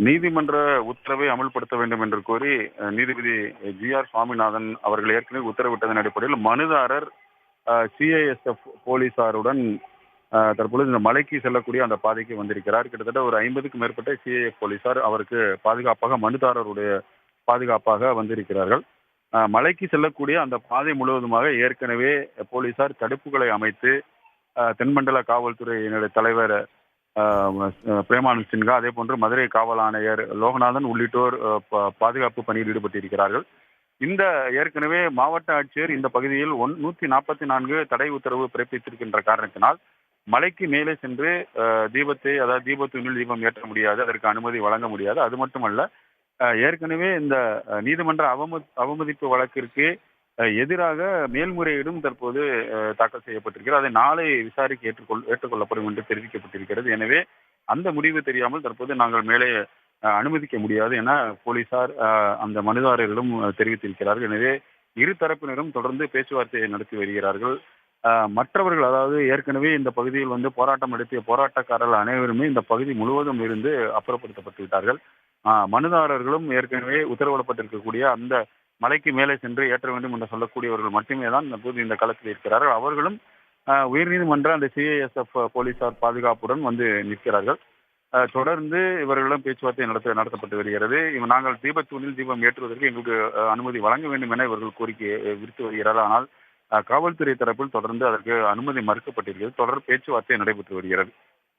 நீதிமன்ற உத்தரவை அமல்படுத்த வேண்டும் என்று கோரி நீதிபதி ஜி.ஆர். சுவாமிநாதன் அவர்கள் ஏற்கனவே உத்தரவிட்டதன் அடிப்படையில் மனுதாரர் சிஐஎஸ்எஃப் போலீசாருடன் தற்பொழுது இந்த மலைக்கு செல்லக்கூடிய அந்த பாதைக்கு வந்திருக்கிறார். கிட்டத்தட்ட ஒரு 50க்கும் மேற்பட்ட சிஐஎஃப் போலீசார் அவருக்கு பாதுகாப்பாக, மனுதாரருடைய பாதுகாப்பாக வந்திருக்கிறார்கள். மலைக்கு செல்லக்கூடிய அந்த பாதை முழுவதுமாக ஏற்கனவே போலீசார் தடுப்புகளை அமைத்து தென்மண்டல காவல்துறையினுடைய தலைவர் பிரேமானந்த் சின்ஹா, அதே போன்று மதுரை காவல் ஆணையர் லோகநாதன் உள்ளிட்டோர் பாதுகாப்பு பணியில் ஈடுபட்டிருக்கிறார்கள். இந்த ஏற்கனவே மாவட்ட ஆட்சியர் இந்த பகுதியில் 144 தடை உத்தரவு பிறப்பித்திருக்கின்ற காரணத்தினால் மலைக்கு மேலே சென்று தீபத்தை, அதாவது தீபத்தூணில் தீபம் ஏற்ற முடியாது, அதற்கு அனுமதி வழங்க முடியாது. அது மட்டுமல்ல, ஏற்கனவே இந்த நீதிமன்ற அவமதிப்பு வழக்கிற்கு எதிராக மேல்முறையீடும் தற்போது தாக்கல் செய்யப்பட்டிருக்கிறது. அதை நாளை விசாரிக்க ஏற்றுக்கொள்ளப்படும் என்று தெரிவிக்கப்பட்டிருக்கிறது. எனவே அந்த முடிவு தெரியாமல் தற்போது நாங்கள் மேலே அனுமதிக்க முடியாது என போலீசார் அந்த மனுதாரர்களும் தெரிவித்திருக்கிறார்கள். எனவே இரு தரப்பினரும் தொடர்ந்து பேச்சுவார்த்தையை நடத்தி வருகிறார்கள். மற்றவர்கள், அதாவது ஏற்கனவே இந்த பகுதியில் போராட்டம் நடத்திய போராட்டக்காரர்கள் அனைவருமே இந்த பகுதி முழுவதும் இருந்து அப்புறப்படுத்தப்பட்டு விட்டார்கள். மனுதாரர்களும் ஏற்கனவே உத்தரவிடப்பட்டிருக்கக்கூடிய அந்த மலைக்கு மேலே சென்று ஏற்ற வேண்டும் என்று சொல்லக்கூடியவர்கள் மட்டுமே தான் தற்போது இந்த களத்தில் இருக்கிறார்கள். அவர்களும் உயர்நீதிமன்ற அந்த சிஐஎஸ்எஃப் போலீசார் பாதுகாப்புடன் நிற்கிறார்கள். தொடர்ந்து இவர்களிடம் பேச்சுவார்த்தை நடத்தப்பட்டு வருகிறது. நாங்கள் தீபத்தூணில் தீபம் ஏற்றுவதற்கு எங்களுக்கு அனுமதி வழங்க வேண்டும் என இவர்கள் கோரிக்கை விடுத்து வருகிறார்கள். ஆனால் காவல்துறை தரப்பில் தொடர்ந்து அதற்கு அனுமதி மறுக்கப்பட்டிருக்கிறது. தொடர் பேச்சுவார்த்தை நடைபெற்று வருகிறது.